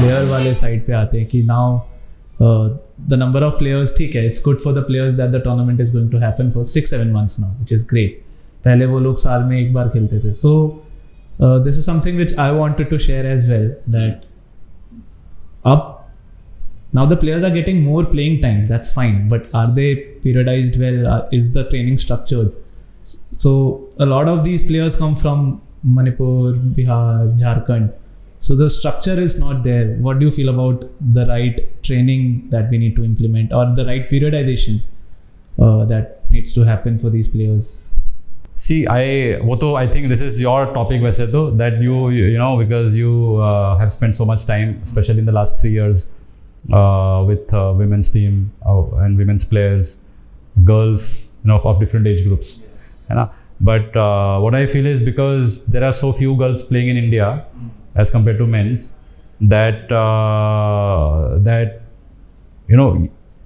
Player वाले side पे आते हैं कि now the number of players, ठीक है, it's good for the players that the tournament is going to happen for 6-7 months now, which is great. पहले वो लोग साल में एक बार खेलते थे. So this is something which I wanted to share as well, that अब now the players are getting more playing time, that's fine, but are they periodized well? Is the training structured? So a lot of these players come from Manipur, Bihar, Jharkhand, so the structure is not there. What do you feel about the right training that we need to implement, or the right periodization that needs to happen for these players? See, I think this is your topic वैसे तो, that you know, because you have spent so much time, especially in the last 3 years, with women's team and women's players, girls, you know, of different age groups, you know. But what I feel is, because there are so few girls playing in India as compared to men's, that you know,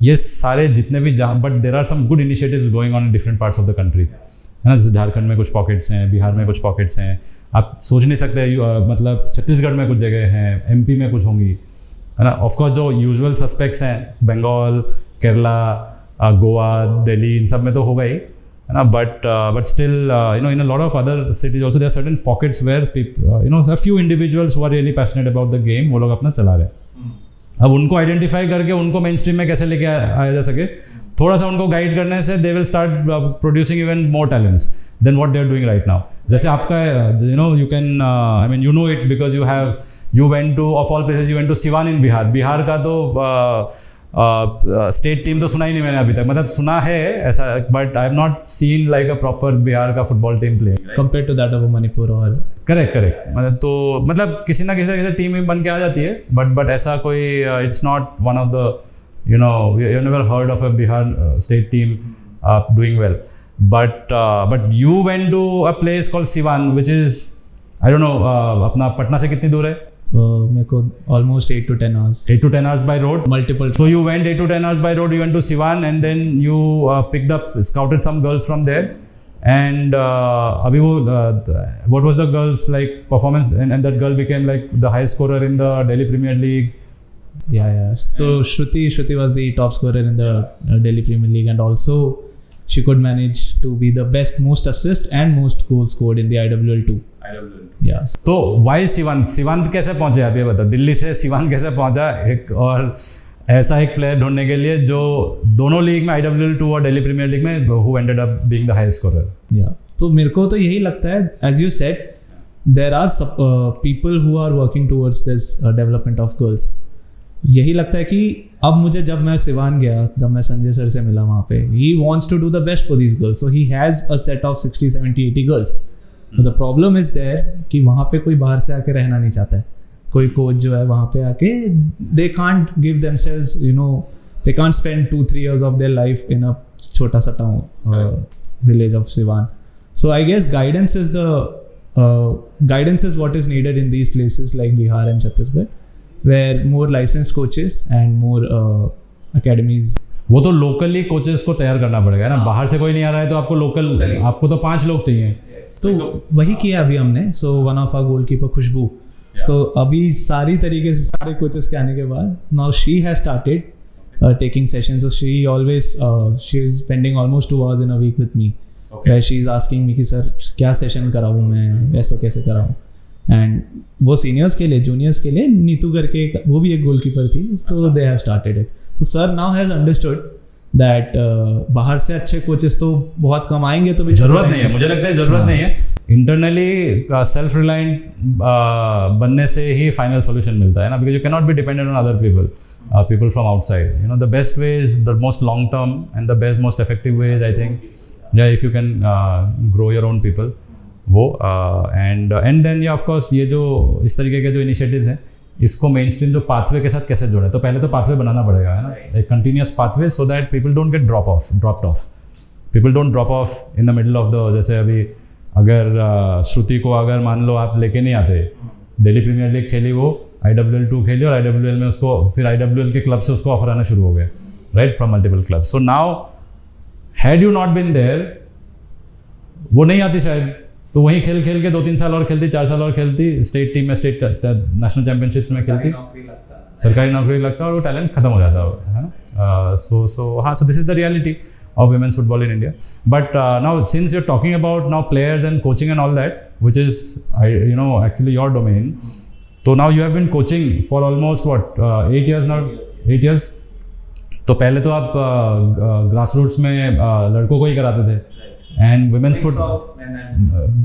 ये सारे जितने भी but there are some good initiatives going on in different parts of the country, है ना. जैसे झारखंड में कुछ pockets हैं, बिहार में कुछ पॉकेट्स हैं, आप सोच नहीं सकते. मतलब छत्तीसगढ़ में कुछ जगह हैं, MP में कुछ होंगी, है ना. ऑफकोर्स जो यूजुअल सस्पेक्ट्स हैं, बंगाल, केरला, गोवा, दिल्ली, इन सब में तो होगा ही, है ना. But still you know, in a lot of other cities also there are certain pockets where you know, a few individuals who are really passionate about the game, वो लोग अपना चला रहे हैं. अब उनको आइडेंटिफाई करके उनको मेन स्ट्रीम में कैसे लेके आया जा सके, थोड़ा सा उनको गाइड करने से they will start producing even more talents than what they are doing right now. जैसे आपका you know, you can I mean, you know it because you went to, of all places, you went to Siwan in Bihar. Bihar का तो state team तो सुना ही नहीं मैंने अभी तक. मतलब सुना है ऐसा, but I have not seen like a proper Bihar का football team play compare to that of Manipur. और करेक्ट. मतलब तो मतलब किसी ना किसी टीम बन के आ जाती है, बट ऐसा कोई it's not one of the, you know, you never heard of a Bihar state team doing well. But you went to a place called Siwan, which is, I don't know, अपना पटना से कितनी दूर है? मेरे को almost 8 to 10 hours. 8 to 10 hours by road? Multiple. So you went 8 to 10 hours by road, you went to Siwan, and then you picked up, scouted some girls from there. And abhi wo, what was the girls' like performance? And that girl became like the highest scorer in the Delhi Premier League. Yeah. So Shruti was the top scorer in the Delhi Premier League, and also she could manage to be the best, most assist and most goals scored in the IWL2. Yes. तो Y Siwan कैसे पहुंचे आप ये बता. दिल्ली से सिवान कैसे पहुंचा एक, और ऐसा एक प्लेयर ढूंढने के लिए जो दोनों लीग में, IWL2 और दिल्ली प्रीमियर लीग में, who ended up being the highest scorer. Yeah. तो मेरे को तो यही लगता है, as you said, there are people who are working towards this development of girls. यही लगता है कि अब मुझे, जब मैं सिवान गया, जब मैं संजय सर से मिला वहाँ पे, he wants to do the best for these girls, so he has a set of 60, 70, 80 girls. The problem is there कि वहाँ पे कोई बाहर से आके रहना नहीं चाहता है. कोई कोच जो है वहाँ पे आके, they can't give themselves, you know, they can't spend 2-3 years of their life in a छोटा सा town village of Siwan. So I guess guidance is what is needed in these places like Bihar and Chhattisgarh, where more licensed coaches and more academies. वो तो locally coaches को तैयार करना पड़ेगा ना. बाहर से कोई नहीं आ रहा है तो आपको लोकल, आपको तो 5 लोग चाहिए. तो वही किया अभी हमने. So one of our goalkeeper Khushboo, so अभी सारी तरीके से सारे कोचेस के आने के बाद, now she has started taking sessions. So she always she is spending almost 2 hours in a week with me, where she is asking me कि सर क्या सेशन कराऊँ मैं, वैसे कैसे कराऊँ. एंड वो सीनियर्स के लिए, जूनियर्स के लिए नीतू करके वो भी एक गोलकीपर थी. So they have started it. So sir now has understood that बाहर से अच्छे कोचेस तो बहुत कम आएंगे, तो भी जरूरत नहीं है. मुझे लगता है जरूरत नहीं है. इंटरनली सेल्फ रिलायंट बनने से ही फाइनल सोल्यूशन मिलता है ना, because you can not be dependent on other people from outside. You know, the best way is, the most long term and the best most effective way is, I think, yeah if you can grow your own people, वो and then yeah of course ये जो इस तरीके के जो initiatives हैं, इसको main stream जो पाथवे के साथ कैसे जोड़े. तो पहले तो पाथवे बनाना पड़ेगा, है ना, एक continuous pathway, so that people don't get dropped of. People don't drop of in the middle of the, जैसे अभी अगर श्रुति को अगर मान लो आप लेके नहीं आते, दिल्ली प्रीमियर लीग खेली, वो IWL2 खेली, और IWL में उसको फिर IWL के क्लब से उसको ऑफर आना शुरू हो गया, right, from multiple club. So now had you not been there, वो नहीं आती शायद, तो वहीं खेल के 2-3 साल और खेलती, 4 साल और खेलती, स्टेट टीम में, स्टेट नेशनल चैंपियनशिप्स में खेलती. सरकारी नौकरी लगता है और वो टैलेंट खत्म हो जाता है ना. So this is the reality of women's football in India. But now, since you're talking about now players and coaching and all that, which is actually your domain. So now you have been coaching for almost 8 years now. 8 years. तो पहले तो आप grassroots में लड़कों को ही कराते थे, and women's football,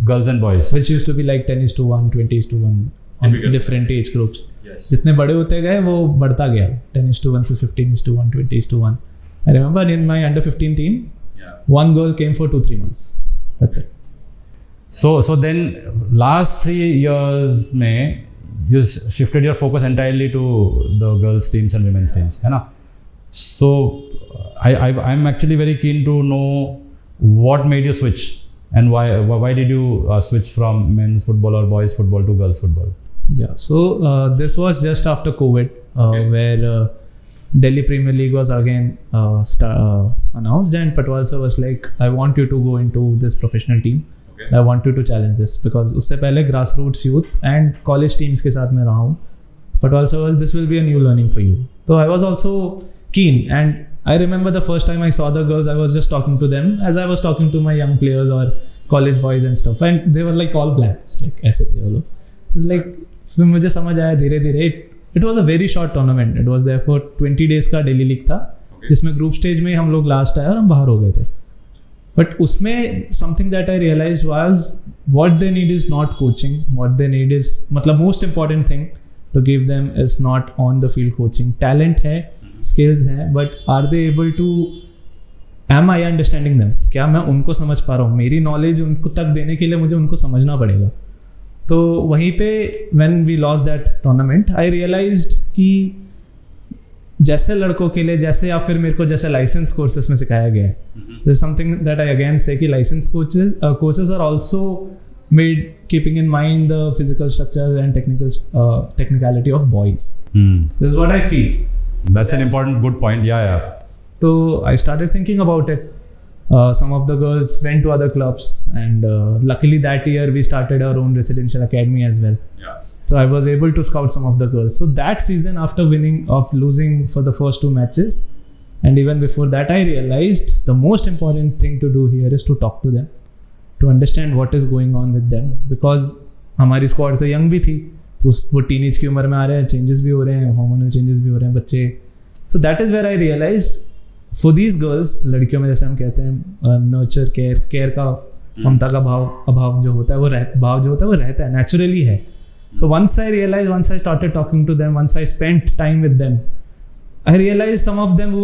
girls and boys, which used to be like 10:1, 20:1 on different age groups. Yes. जितने बड़े होते गए वो बढ़ता गया, 10:1 से 15:1, 20:1. I remember in my under 15 team, one girl came for 2-3 months. That's it. So then last 3 years में you shifted your focus entirely to the girls teams and women's teams, है ना? So I'm actually very keen to know what made you switch and why did you switch from men's football or boys football to girls football? Yeah, so this was just after COVID, where Delhi Premier League was again announced, and Patwal sir was like, I want you to go into this professional team. I want you to challenge this, because उससे पहले grassroots youth and college teams के साथ मैं रहा हूँ. Patwal sir was, this will be a new learning for you. So I was also keen, and I remember the first time I saw the girls, I was just talking to them as I was talking to my young players or college boys and stuff, and they were like all black, like ऐसे थे वो लोग. So it's like फिर मुझे समझ आया धीरे धीरे. It was a very short tournament. It was there for 20 days का Delhi League था, जिसमें ग्रुप स्टेज में हम लोग लास्ट आए और हम बाहर हो गए थे. बट उसमें something that I realized was what they need is not coaching. What they need is, मतलब most important thing to give them is not on the field coaching. Talent है, skills हैं, but are they able to, am I understanding them? क्या मैं उनको समझ पा रहा हूँ? मेरी नॉलेज उनको तक देने के लिए मुझे उनको समझना पड़ेगा. तो वहीं पे when we lost that tournament, I realized कि जैसे लड़कों के लिए, जैसे या फिर मेरे को जैसे लाइसेंस कोर्सेज में सिखाया गया है, there is something that I again say कि licence courses are also made keeping in mind the physical structure and technicality of boys. This is what I feel. That's an important good point. Yeah. So I started thinking about it. Some of the girls went to other clubs, and luckily that year we started our own residential academy as well. Yeah. So I was able to scout some of the girls. So that season, after losing for the first 2 matches, and even before that, I realized the most important thing to do here is to talk to them, to understand what is going on with them, because हमारी squad तो young भी थी, तो वो teenage की उम्र में आ रहे हैं, चेंजेस भी हो रहे हैं, हार्मोनल चेंजेस भी हो रहे हैं बच्चे. So that is where I realised for these girls, लड़कियों में जैसे हम कहते हैं नर्चर केयर का, ममता का अभाव जो होता है वो रहता है, नेचुरली है. So once I realized, once I started talking to them, once I spent time with them, I realized some of them who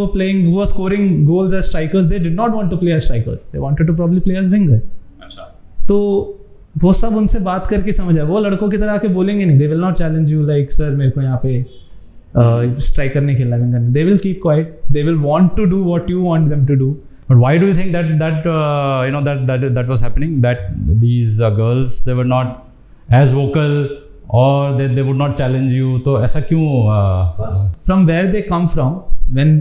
were scoring goals as strikers, they did not want to play as strikers. They wanted to probably play as winger. अच्छा. तो वो सब उनसे बात करके समझ आया. वो लड़कों की तरह आके बोलेंगे नहीं. They will not challenge you like, sir मेरे को यहाँ पे स्ट्राइकर नहीं खेलना, विंगर नहीं. They will keep quiet. They will want to do what you want them to do. But why do you think that was happening? That these girls, they were not as vocal, or they would not challenge you. तो ऐसा क्यों? From where they come from, when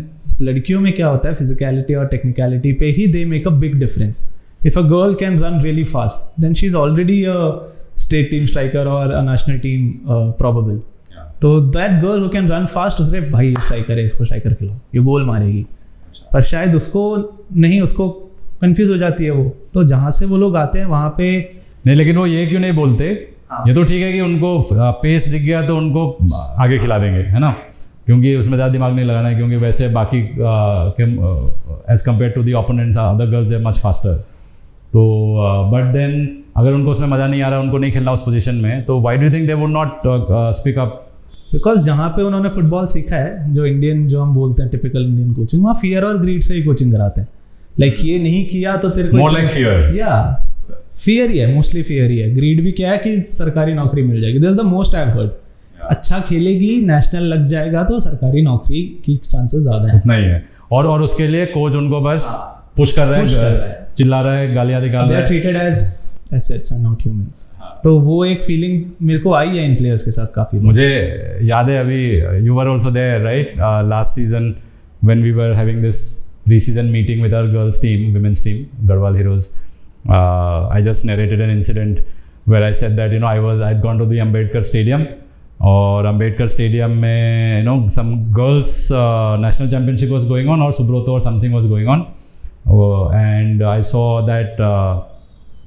लड़कियों में क्या होता है, physicality और technicality पे ही they make a big difference. If a girl can run really fast, then she's already a state team striker or a national team probable. Yeah. तो that girl who can run fast, उसरे भाई ये striker है, इसको striker खिलाओ, ये गोल मारेगी. पर शायद उसको confuse हो जाती है वो. तो जहाँ से वो लोग आते हैं वहाँ पे नहीं, लेकिन वो ये क्यों नहीं बोलते? ये तो ठीक है कि उनको पेस दिख गया तो उनको आगे खिला देंगे, है ना, क्योंकि उसमें ज़्यादा दिमाग नहीं लगाना है, क्योंकि वैसे बाकी as compare to the opponents other girls they much faster. तो बट देन अगर उनको उसमें मज़ा नहीं आ रहा, उनको नहीं खेलना उस पोजीशन में, तो why do you think they would not speak up? Because जहाँ पे उन्होंने फुटबॉल सीखा है, जो इंडियन, जो हम बोलते हैं टिपिकल इंडियन कोचिंग, वहाँ फियर और ग्रीड से ही कोचिंग कराते हैं. लाइक ये नहीं किया तो तेरे को मोर लाइक फियर. या फियर ही है, मोस्टली फियर ही है. ग्रीड भी क्या है कि सरकारी नौकरी मिल जाएगी. This is the most I have heard. अच्छा खेलेगी, नेशनल लग जाएगा तो सरकारी नौकरी की चांसेस ज्यादा है. उतना ही है. और उसके लिए कोच उनको बस पुश कर रहा है, चिल्ला रहा है, गालियां निकाल रहा है. They are treated as assets and not humans. तो वो एक फीलिंग मेरे को आई है इन प्लेयर्स के साथ काफी. मुझे याद है, अभी you were also there right, last season when we were having this pre-season meeting with our girls team, women's team, Garhwal Heroes. I just narrated an incident where I said that I'd gone to the Ambedkar Stadium और Ambedkar stadium में some girls national championship was going on, or Subroto or something was going on, and I saw that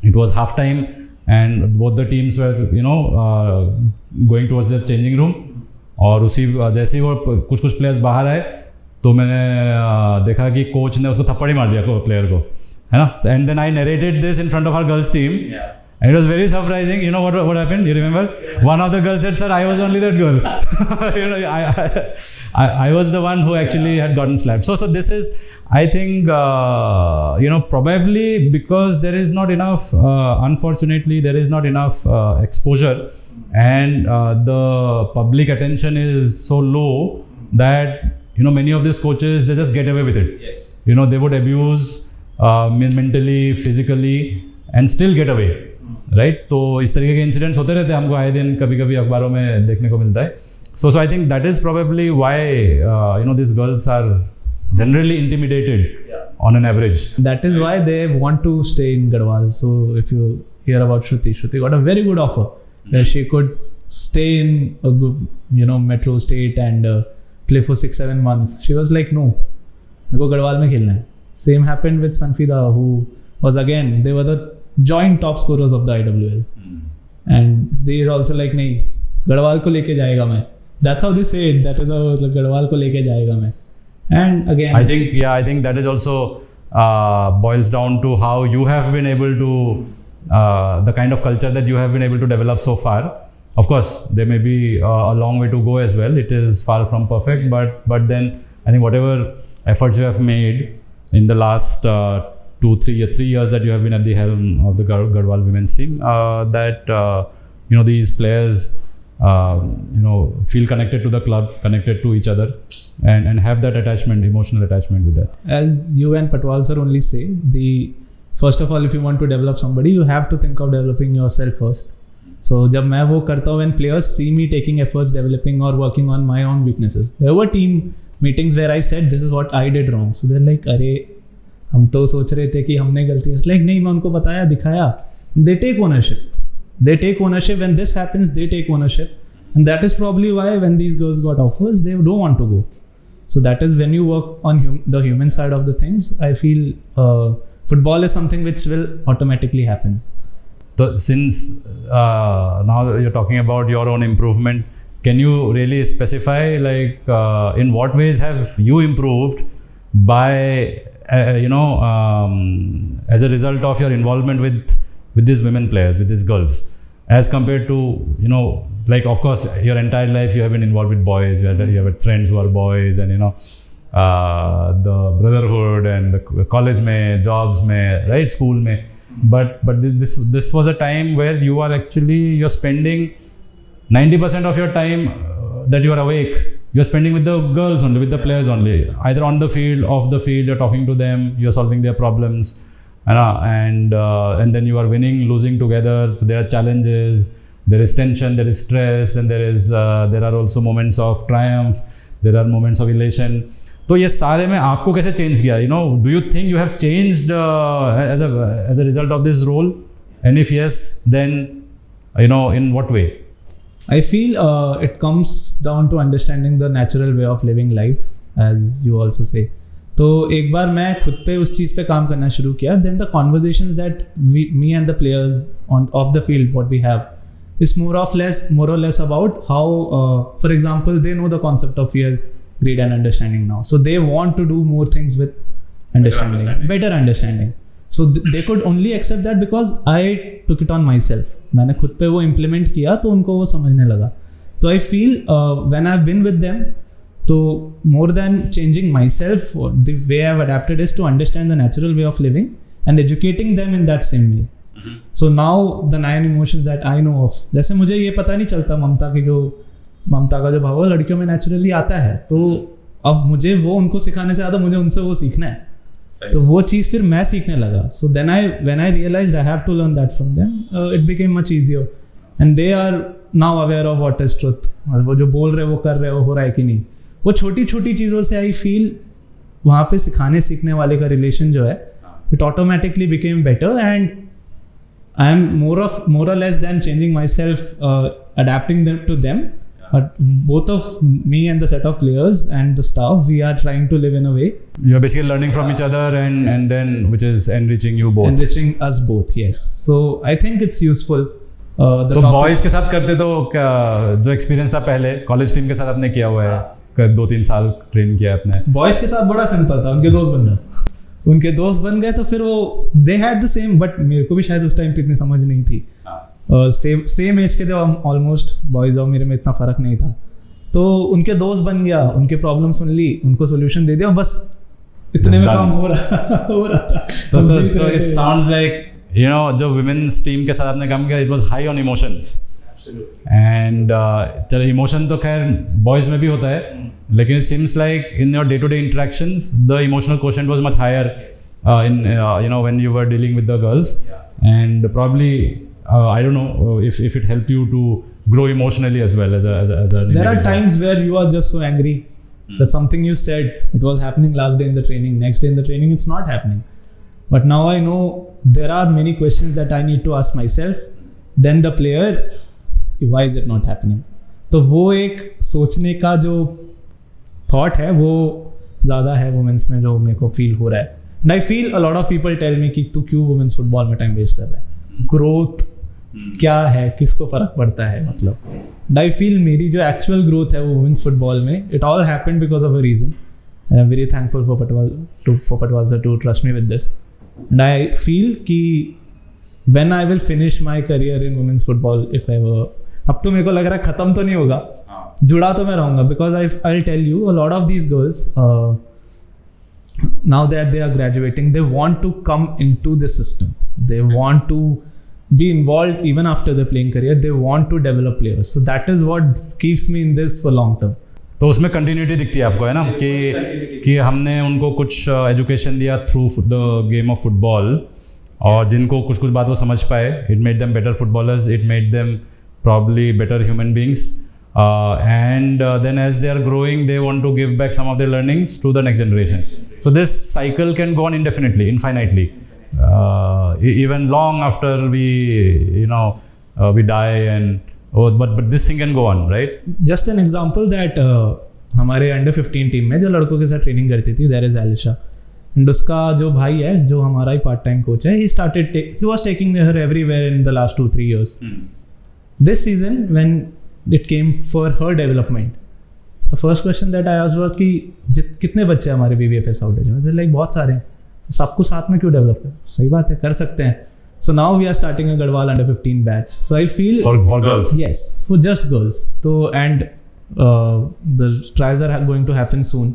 it was half time and both the teams were going towards the changing room, और उसी जैसे ही वो कुछ players बाहर आए तो मैंने देखा कि कोच ने उसको थप्पड़ ही मार दिया प्लेयर को, है ना. And then I narrated this in front of our girls team. And it was very surprising. You know what happened? You remember? One of the girls said, "Sir, I was only that girl." I was the one who actually had gotten slapped. So this is, I think, probably because there is not enough. Unfortunately, there is not enough exposure, and the public attention is so low that many of these coaches, they just get away with it. Yes. They would abuse mentally, physically, and still get away. Right. तो इस तरीके के incidents होते रहते हैं हमको आए दिन, कभी कभी अखबारों में देखने को मिलता है. So I think that is probably why this girls are generally intimidated on an average. That is why they want to stay in Garhwal. So if you hear about Shruti got a very good offer where she could stay in a good, metro state and play for 6-7 months. She was like, no, मेरे को गढ़वाल में खेलना है. Same happened with Sanfida, who was again, they were the joint top scorers of the IWL, and they are also like, नहीं गढ़वाल को लेके जाएगा मैं. That's how they say it. That is how Garhwal को लेके जाएगा मैं. And again, I think that is also boils down to how you have been able to the kind of culture that you have been able to develop so far. Of course, there may be a long way to go as well. It is far from perfect, yes. but then I think whatever efforts you have made in the last 3 years that you have been at the helm of the Garhwal women's team, that these players feel connected to the club, connected to each other, and have that emotional attachment with that. As you and Patwal sir only say, first of all, if you want to develop somebody, you have to think of developing yourself first. So जब मैं वो करता हूँ, when players see me taking efforts, developing or working on my own weaknesses, there were team meetings where I said this is what I did wrong. So they're like, अरे हम तो सोच रहे थे कि हमने गलती है. लाइक नहीं, मैं उनको बताया, दिखाया. They take ownership when this happens. They take ownership, and that is probably why when these girls got offers, they don't want to go. So that is when you work on the human side of the things. I feel football is something which will automatically happen. So since now you're talking about your own improvement, can you really specify like in what ways have you improved by as a result of your involvement with these women players, with these girls, as compared to like of course your entire life you have been involved with boys, you have had friends who are boys, and the brotherhood and the college mein, jobs mein, right, school mein, but this was a time where you're spending 90% of your time that you are awake, you're spending with the girls only, with the players only, either on the field, off the field, you're talking to them, you're solving their problems, and then you are winning, losing together. So there are challenges, there is tension, there is stress, then there are also moments of triumph, there are moments of elation. तो ये सारे में आपको कैसे change किया? Do you think you have changed as a result of this role? And if yes, then in what way? I feel it comes down to understanding the natural way of living life, as you also say. तो एक बार मैं खुद पे उस चीज़ पे काम करना शुरू किया. Then the conversations that me and the players off the field, what we have, is more or less about how, for example, they know the concept of fear, greed, and understanding now. So they want to do more things with better understanding. So they could only accept that because I took it on myself. मैंने खुद पे वो implement किया तो उनको वो समझने लगा. तो I feel when I've been with them, तो more than changing myself, the way I've adapted is to understand the natural way of living and educating them in that same way. So now the 9 emotions that I know of, जैसे मुझे ये पता नहीं चलता ममता का जो भाव लड़कियों में नेचुरली आता है, तो अब मुझे वो उनको सिखाने से ज़्यादा मुझे उनसे वो सीखना है. तो वो चीज़ फिर मैं सीखने लगा. So then when I realized I have to learn that from them, it became much easier, and they are now aware of what is truth. वो जो बोल रहे वो कर रहे हो रहा है कि नहीं, वो छोटी छोटी चीज़ों से आई फील वहाँ पे सिखाने सीखने वाले का रिलेशन जो है, it automatically became better, and I am more or less than changing myself, adapting them to them. But both of me and the set of players and the staff, we are trying to live in a way You're basically learning from each other and then which is enriching you both. enriching us both. Yes. So I think it's useful. The तो topic- boys के साथ करते तो जो experience था पहले college team के साथ आपने किया हुआ है 2-3 साल ट्रेन किया आपने. बॉयज के साथ बड़ा सिंपल था. उनके दोस्त बन गए तो फिर वो they had the same. But मेरे को भी शायद उस टाइम पे इतनी समझ नहीं थी. सेम एज के थे ऑलमोस्ट. बॉयज और मेरे में इतना फर्क नहीं था. तो उनके दोस्त बन गया, उनके प्रॉब्लम सुन ली, उनको सोल्यूशन दे दिया, बस इतने में काम हो रहा था. तो इट साउंड्स लाइक जो विमेन्स टीम के साथ आपने काम किया it was high on emotions. And चलो इमोशन तो खैर बॉयज में भी होता है, लेकिन it seems like in your day to day interactions the emotional quotient was much higher in when you were dealing with the girls. And probably I don't know if it helped you to grow emotionally as well as a There individual. are times where you are just so angry that something you said, it was happening last day in the training, next day in the training it's not happening. But now I know there are many questions that I need to ask myself, then the player, why is it not happening? तो वो एक सोचने का जो thought है वो ज़्यादा है वुमेन्स में, जो मेरे को फील हो रहा है. And I feel a lot of people tell me कि तू क्यों वुमेन्स फुटबॉल में टाइम वेस्ट कर रहा है. ग्रोथ क्या है, किसको फर्क पड़ता है, मतलब आई फील मेरी जो एक्चुअल ग्रोथ है वो वुमेन्स फुटबॉल में, it all happened because of a reason. I am very thankful for Patwal sir to trust me with this. And I feel कि when I will finish my career in women's football, if ever, अब तो मेरे को लग रहा है खत्म तो नहीं होगा, जुड़ा तो मैं रहूँगा. Because I will tell you a lot of these girls now that they are graduating, they want to come into the system, they want to be involved even after their playing career, they want to develop players. So that is what keeps me in this for long term. तो उसमें continuity दिखती है आपको, है ना, कि हमने उनको कुछ एजुकेशन दिया through the game of football, और जिनको कुछ बात वो समझ पाए, it made them better footballers, it made them probably better human beings. And then as they are growing, they want to give back some of their learnings to the next generation. So this cycle can go on indefinitely, infinitely, even long after we die, and but this thing can go on, right? Just an example that हमारे under 15 team में जो लड़कों के साथ training करती थी, there is Alisha, and उसका जो भाई है, जो हमारा ही पार्ट टाइम कोच है, he was taking her everywhere in the last 2-3 years. This season when it came for her development, the first question that I asked was कि कितने बच्चे हमारे BBFS आउटेज में, तो लाइक बहुत सारे हैं, तो सबको साथ में क्यों डेवलप करें. सही बात है, कर सकते हैं. So now we are starting a Garhwal under 15 batch. So I feel For girls. Yes, for just girls. So and the trials are going to happen soon,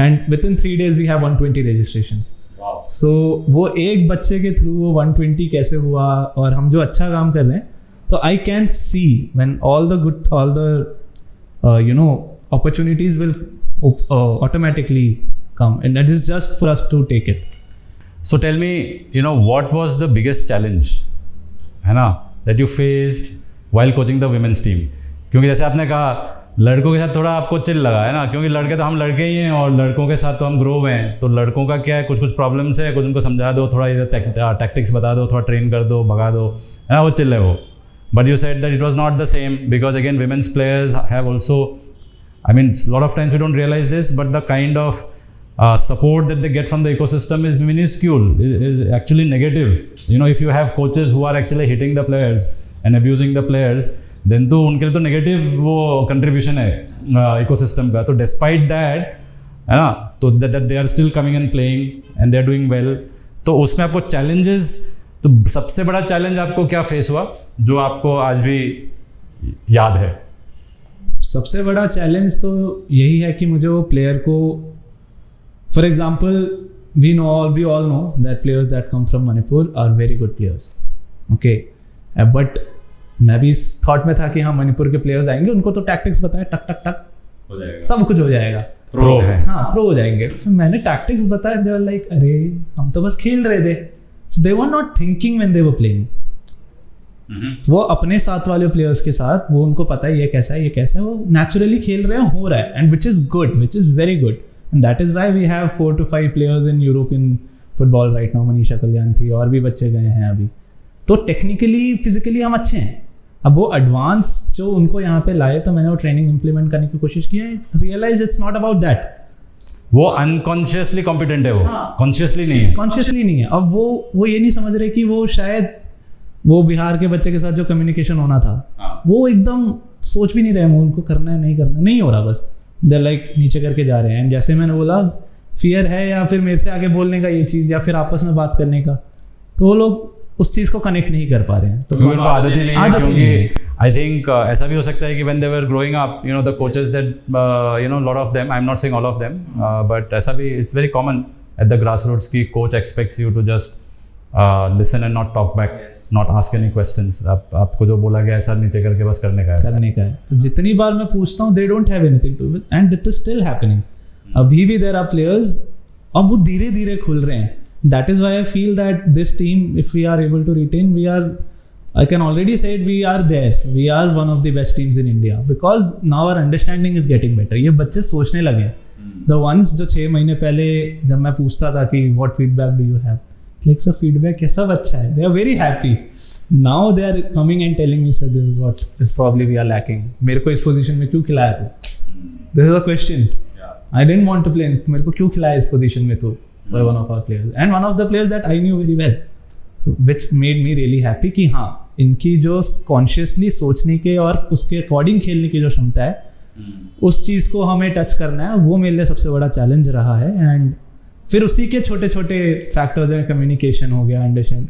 and within 3 days we have 120 registrations. Wow. So वो एक बच्चे के through वो 120 कैसे हुआ, और हम जो अच्छा काम कर रहे हैं, तो I can see when all the opportunities will automatically come, and it is just for us to take it. So tell me, what was the biggest challenge, है ना, that you faced while coaching the women's team? क्योंकि जैसे आपने कहा लड़कों के साथ थोड़ा आपको चिल लगा, है ना, क्योंकि लड़के तो हम लड़के ही हैं और लड़कों के साथ तो हम ग्रो हुए हैं. तो लड़कों का क्या है, कुछ प्रॉब्लम्स है, कुछ उनको समझा दो, थोड़ा इधर टैक्टिक्स बता दो, थोड़ा ट्रेन कर दो, भगा दो, है ना, वो चिल है वो. But you said that it was not the same, because again women's players have also, I mean, a lot of times you don't realize this, but the kind of support that they get from the ecosystem is minuscule, is actually negative. If you have coaches who are actually hitting the players and abusing the players, then तो उनके लिए तो negative वो contribution है ecosystem का. तो despite that, है ना, तो that they are still coming and playing and they are doing well. तो उसमें आपको challenges, तो सबसे बड़ा चैलेंज आपको क्या फेस हुआ जो आपको आज भी याद है? सबसे बड़ा चैलेंज तो यही है कि मुझे वो प्लेयर को, for example we all know that players that come from Manipur are very good players, okay, but मैं भी इस थॉट में था कि हाँ मणिपुर के प्लेयर्स आएंगे, उनको तो टैक्टिक्स बताए, टक टक टक हो जाएगा, सब कुछ हो जाएगा, प्रो है, हाँ प्रो हो जाएंगे. So, मैंने टैक्टिक्स बताए, दे वर लाइक अरे हम तो बस खेल रहे थे. So they were not thinking when they were playing. वो अपने साथ वाले प्लेयर्स के साथ, वो उनको पता है ये कैसा है, ये कैसा है, वो नेचुरली खेल रहे हैं, हो रहा है, and which is good, which is very good. And that is why we have 4 to 5 players in European football right now. Manisha Kalyan थी, और भी बच्चे गए हैं अभी. तो टेक्निकली फिजिकली हम अच्छे हैं, अब वो एडवांस जो उनको यहाँ पे लाए तो मैंने वो ट्रेनिंग इम्प्लीमेंट करने की कोशिश की है, realise it's not about that. वो अनकॉन्शियसली कॉम्पिटेंट है, वो कॉन्शियसली नहीं है. कॉन्शियसली नहीं है. अब वो ये नहीं समझ रहे कि वो शायद वो बिहार के बच्चे के साथ जो कम्युनिकेशन होना था वो एकदम सोच भी नहीं रहे वो उनको करना है नहीं करना, नहीं हो रहा, बस दे लाइक नीचे करके जा रहे हैं. एंड जैसे मैंने बोला फियर है या फिर मेरे से आगे बोलने का ये चीज़ या फिर आपस में बात करने का, तो वो लोग उस चीज़ को कनेक्ट नहीं कर पा रहे हैं. तो उनको आदत ही नहीं है, क्योंकि आई थिंक ऐसा भी हो सकता है कि when they were growing up, you know, the coaches that you know, lot of them, I am not saying all of them, but ऐसा भी it's very common at the grass roots की coach expects you to just listen and not talk back, not ask any questions. आपको जो बोला गया है sir नीचे करके बस करने का है. तो जितनी बार मैं पूछता हूँ they don't have anything to with, and it is still happening. अभी भी देयर आर प्लेयर्स, अब वो धीरे धीरे खुल रहे हैं. That is why I feel that this team, if we are able to retain, I can already say it, we are there. We are one of the best teams in India because now our understanding is getting better. ये बच्चे सोचने लगे हैं. The ones जो 6 महीने पहले जब मैं पूछता था कि what feedback do you have? Like sir, feedback कैसा अच्छा है. They are very happy. Now they are coming and telling me, sir, this is what is probably we are lacking. मेरे को इस position में क्यों खिलाया तू? This is a question. I didn't want to play. मेरे को क्यों खिलाया इस position में तू? By one of our players and one of the players that I knew very well, so which made me really happy कि हाँ इनकी जो consciously सोचने के और उसके according खेलने की जो क्षमता है उस चीज़ को हमें टच करना है. वो मेरे लिए सबसे बड़ा चैलेंज रहा है. एंड फिर उसी के छोटे छोटे फैक्टर्स हैं, कम्युनिकेशन हो गया, अंडरस्टैंड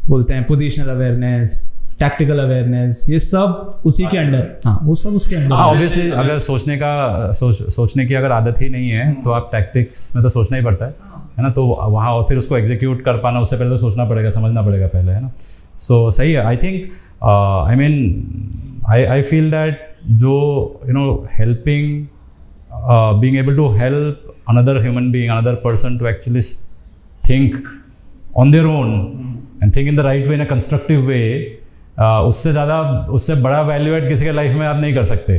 बोलते हैं, पोजिशनल अवेयरनेस, टैक्टिकल अवेयरनेस, ये सब उसी के अंडर. हाँ, वो सब उसके अंडर. ऑब्वियसली अगर सोचने की अगर आदत ही नहीं है तो आप टैक्टिक्स में तो सोचना ही पड़ता है ना. तो वहाँ और फिर उसको एग्जीक्यूट कर पाना, उससे पहले तो सोचना पड़ेगा, समझना पड़ेगा पहले, है ना. सो सही है. I think I mean I feel that जो you know helping, being able to help another human being, another person to actually think on their own and think in the right way, in a constructive way, उससे बड़ा value add किसी के life में आप नहीं कर सकते.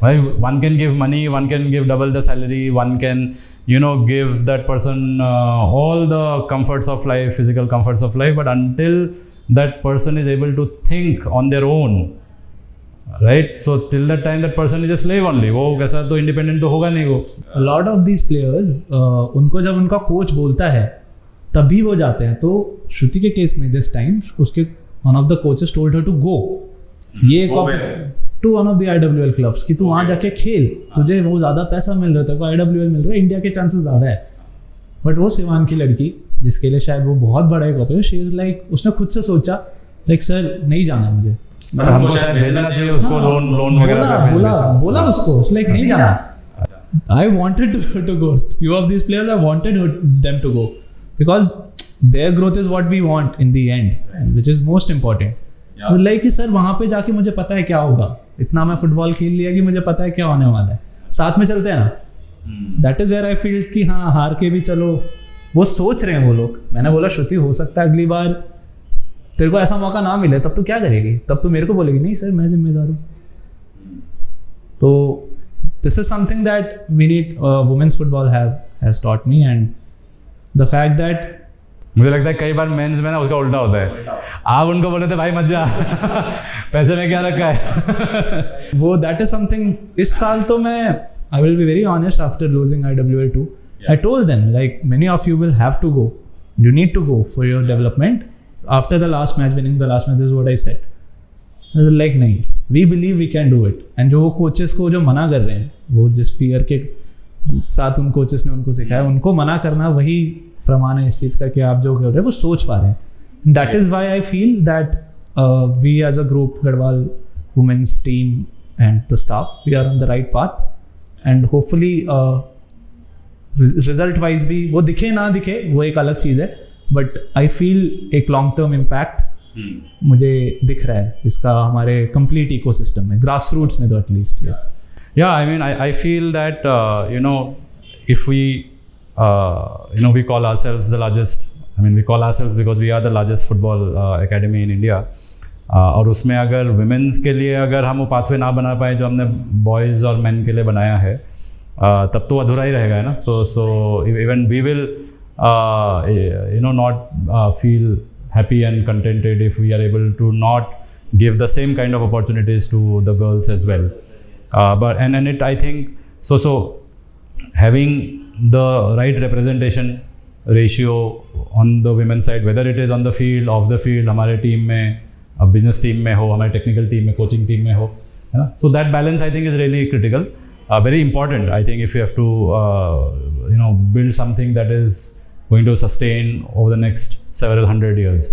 भाई one can give money, one can give double the salary, one can you know give that person all the comforts of life, physical comforts of life, but until that person is able to think on their own, right, so till that time that person is a slave only. वो कैसा तो independent तो होगा नहीं वो. A lot of these players उनको जब उनका कोच बोलता है तभी वो जाते हैं. तो श्रुति के केस में this time उसके one of the coaches told her to go. ये to one of the IWL clubs कि तू वहाँ जाके खेल, तुझे वो ज़्यादा पैसा मिल रहा है, IWL मिल रहा है, इंडिया के चांसेस ज़्यादा है. बट वो सिवान की लड़की जिसके लिए शायद वो बहुत बड़ा एक ऑफर, शी इज़ लाइक, उसने खुद से सोचा लाइक सर नहीं जाना मुझे, हमको शायद भेजना चाहिए उसको, लोन वगैरह बोला उसको, लाइक नहीं जाना. I wanted to go. Few of these players, I wanted them to go because their growth is what we want in the end, which is most important. Like कि सर वहाँ पे जाके मुझे पता है क्या होगा, इतना मैं फुटबॉल खेल लिया कि मुझे पता है क्या होने वाला है, साथ में चलते हैं ना. That is where I feel कि हाँ हार के भी चलो, वो सोच रहे हैं वो लोग. मैंने बोला श्रुति हो सकता है अगली बार तेरे को ऐसा मौका ना मिले, तब तू क्या करेगी, तब तू मेरे को बोलेगी नहीं सर मैं जिम्मेदार हूँ. तो this is something that we need, women's football has taught me. And the fact that मुझे लगता है कई बार मेंस में ना उसका उल्टा होता है. आप उनको बोले थे भाई मत जा, पैसे में क्या रखा है. वो दैट इज समथिंग. इस साल तो मैं I will be very honest, after losing IWL 2 I told them like many of you will have to go, you need to go for your development. After the last match, winning the last match, this is what I said. I was like नहीं, we believe we can do it. And जो वो coaches को जो मना कर रहे हैं, वो जिस फियर के साथ उन कोचेस ने उनको सिखाया, उनको मना करना वही प्रमाण है इस चीज़ का कि आप जो कर रहे हैं वो सोच पा रहे हैं. That is why I feel that we as a group, Garhwal women's team and the staff, we are on the right path. And hopefully result wise भी वो दिखे ना दिखे वो एक अलग चीज़ है, बट आई फील एक लॉन्ग टर्म इम्पैक्ट मुझे दिख रहा है इसका हमारे कंप्लीट इकोसिस्टम में, ग्रास रूट्स में तो at least. Yes, yeah I mean I feel that you know if we you know we call ourselves the largest, I mean we call ourselves because we are the largest football academy in India. और उसमें अगर women's के लिए अगर हम वो pathway ना बना पाए जो हमने boys और men के लिए बनाया है, तब तो अधूरा ही रहेगा, है ना. so even we will you know not feel happy and contented if we are able to not give the same kind of opportunities to the girls as well. But it, I think so having the right representation ratio on the women's side, whether it is on the field, off the field, हमारे team में, business team में हो, हमारे technical team में, coaching team में हो, है ना? So that balance I think is really critical, very important. I think if you have to build something that is going to sustain over the next several hundred years.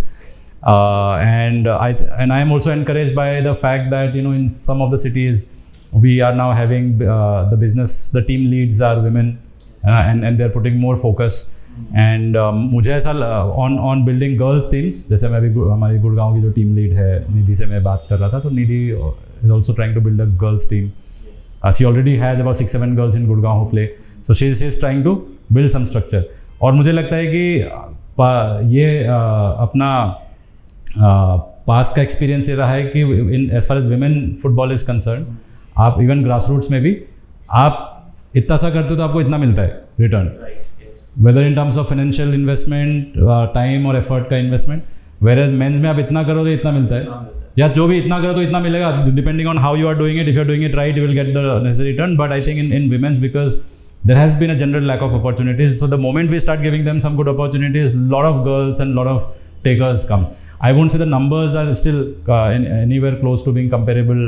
And I am also encouraged by the fact that in some of the cities we are now having the team leads are women, and they're putting more focus. And मुझे ऐसा on building girls teams, जैसे मैं अभी हमारी गुड़गांव की जो team lead है निधि से मैं बात कर रहा था, तो निधि is also trying to build a girls team. She already has about 6-7 girls in Gurgaon who play, so she is trying to build some structure. और मुझे लगता है कि ये अपना पास्ट का एक्सपीरियंस ये रहा है कि in as far as women football is concern, आप इवन ग्रास रूट्स में भी आप इतना सा करते हो तो आपको इतना मिलता है return, whether in terms of financial investment, time और एफर्ट का इन्वेस्टमेंट. वेर एज मेन्स में आप इतना करो तो इतना मिलता है, या जो भी इतना करो तो इतना मिलेगा, depending on how you are doing it. If you are doing it right, you will get the necessary return. But I think in women's, because there has been a general lack of opportunities, so the moment we start giving them some good opportunities, lot of girls and lot of takers come. I won't say the numbers are still anywhere close to being comparable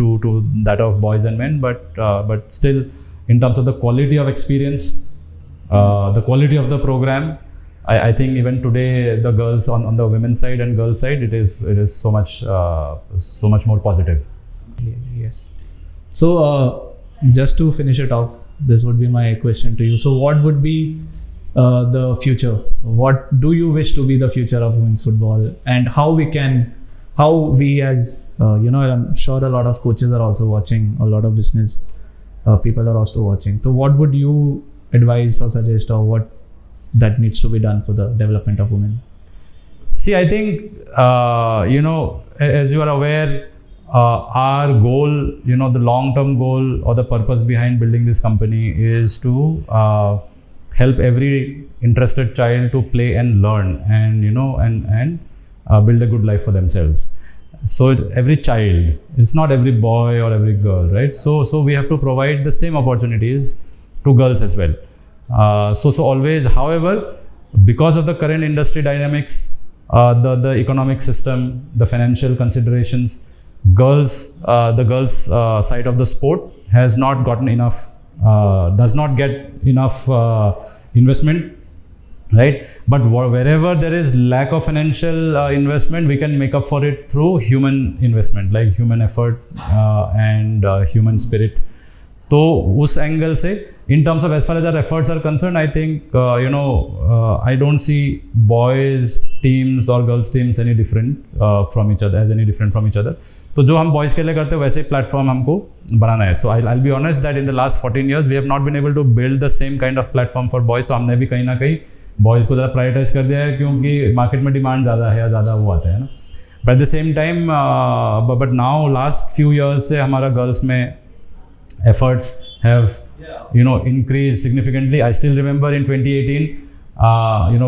to that of boys and men, but still in terms of the quality of experience, the quality of the program, I think even today the girls on the women's side and girls side, it is so much more positive. Yes. So just to finish it off, this would be my question to you. So what would be the future? What do you wish to be the future of women's football, and how we as I'm sure a lot of coaches are also watching, a lot of business people are also watching. So what would you advise or suggest, or what that needs to be done for the development of women? See, I think as you are aware, our goal, the long-term goal or the purpose behind building this company is to help every interested child to play and learn, and build a good life for themselves. So every child, it's not every boy or every girl, right? So we have to provide the same opportunities to girls as well. So always, however, because of the current industry dynamics, the economic system, the financial considerations, the girls side of the sport has not gotten enough, does not get enough investment, right? But wherever there is lack of financial investment, we can make up for it through human investment, like human effort and human spirit. तो उस angle से, in terms of as far as our efforts are concerned, I think I don't see boys teams or girls teams any different from each other. तो जो हम boys के लिए करते हैं वैसे platform हमको बनाना है. So I'll be honest that in the last 14 years we have not been able to build the same kind of platform for boys. तो हमने भी कहीं ना कहीं boys को ज़्यादा prioritize कर दिया है, क्योंकि market में demand ज़्यादा है या ज़्यादा वो आता है ना. But at the same time, but now last few years से हमारा girls में efforts have increased significantly. I still remember in 2018,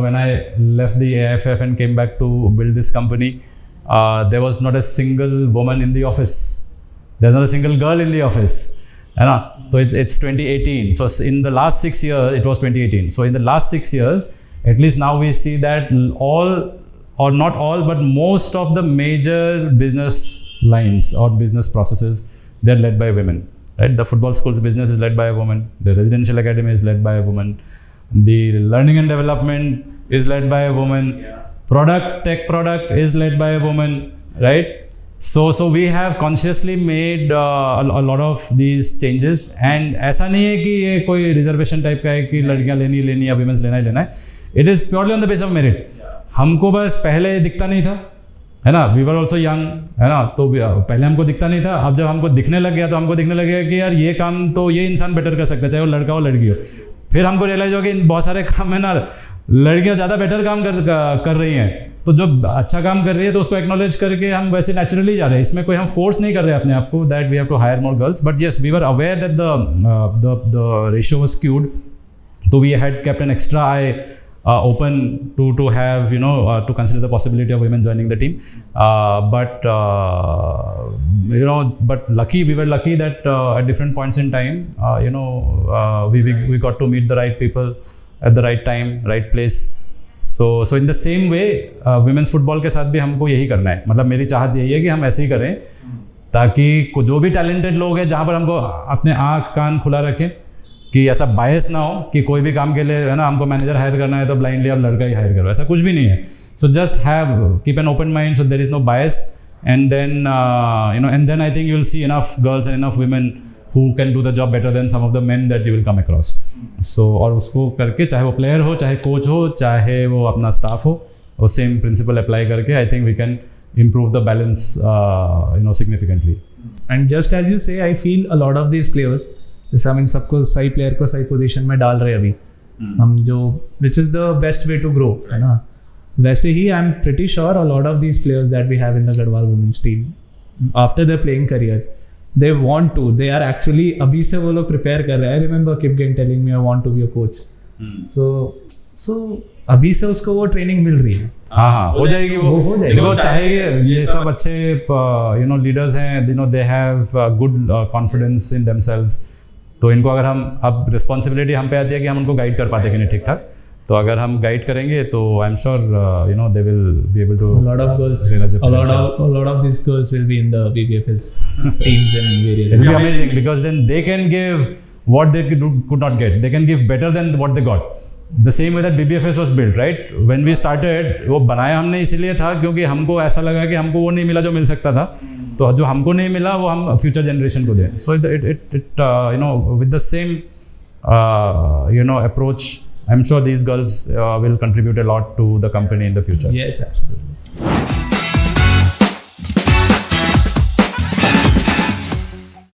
when I left the AIFF and came back to build this company, there was not a single woman in the office. There's not a single girl in the office. So it's 2018. So in the last 6 years, it was 2018. So in the last 6 years, at least now we see that all, or not all, but most of the major business lines or business processes, they're led by women. Right? The football school's business is led by a woman. The residential academy is led by a woman. The learning and development is led by a woman. Tech product is led by a woman. Right? So we have consciously made a lot of these changes. And ऐसा नहीं है कि ये कोई reservation type का है कि लड़कियां लेनी या women's लेना है. It is purely on the basis of merit. हमको बस पहले दिखता नहीं था, है ना, वी वर ऑल्सो यंग, है ना, तो पहले हमको दिखता नहीं था. अब जब हमको दिखने लग गया तो हमको दिखने लग गया कि यार ये काम तो ये इंसान बेटर कर सकता है, चाहे वो लड़का हो लड़की हो. फिर हमको रियलाइज हो कि बहुत सारे काम है ना, लड़कियां ज़्यादा बेटर काम कर रही हैं, तो जो अच्छा काम कर रही है तो उसको एक्नॉलेज करके हम वैसे नेचुरली जा रहे हैं. इसमें कोई हम फोर्स नहीं कर रहे हैं अपने आप को that we have to hire more girls. But yes, we were aware that the ratio was skewed, तो we had kept an extra eye open to have to consider the possibility of women joining the team. But we were lucky that at different points in time, we got to meet the right people at the right time, right place. So in the same way, women's football के साथ भी हमको यही करना है. मतलब मेरी चाहत यही है कि हम ऐसे ही करें ताकि जो भी टैलेंटेड लोग हैं जहाँ पर हमको अपने आँख कान खुला रखें कि ऐसा बायस ना हो कि कोई भी काम के लिए है ना हमको मैनेजर हायर करना है तो ब्लाइंडली आप लड़का ही हायर करो, ऐसा कुछ भी नहीं है. So just keep an open mind, so there is no bias, and then I think you will see enough girls and enough women who can do the job better than some of the men that you will come across. So और उसको करके चाहे वो player हो, चाहे coach हो, चाहे वो अपना स्टाफ हो, वो सेम प्रिंसिपल अप्लाई करके I think we can improve the balance significantly. And just as you say, I feel a lot of these players, जैसे I mean सबको सही प्लेयर को सही पोजीशन में डाल रहे अभी हम जो which is the best way to grow, है ना. वैसे ही I am pretty sure a lot of these players that we have in the Garhwal women's team after their playing career, they want to, they are actually अभी से वो लोग prepare कर रहे हैं. I remember Kipgen telling me I want to be a coach. So अभी से उसको वो ट्रेनिंग मिल रही है. हाँ हो जाएगी वो देखो, चाहे ये सब अच्छे लीडर्स हैं, they have good confidence in themselves, तो इनको अगर हम अब रिस्पॉन्सिबिलिटी हम पे आती है कि हम उनको गाइड कर पाते कि नहीं ठीक ठाक, तो अगर हम गाइड करेंगे तो I am sure they will be able to. A lot of these girls will be in the BBFS teams and various. It will be amazing because then they can give what they could not get. They can give better than what they got. The same way that BBFS was built, right? When we started, वो बनाया हमने इसीलिए था क्योंकि हमको ऐसा लगा कि हमको वो नहीं मिला जो मिल सकता था, तो जो हमको नहीं मिला वो हम फ्यूचर जनरेशन को दें. So it with the same approach, I'm sure these girls will contribute a lot to the company in the future. Yes, absolutely.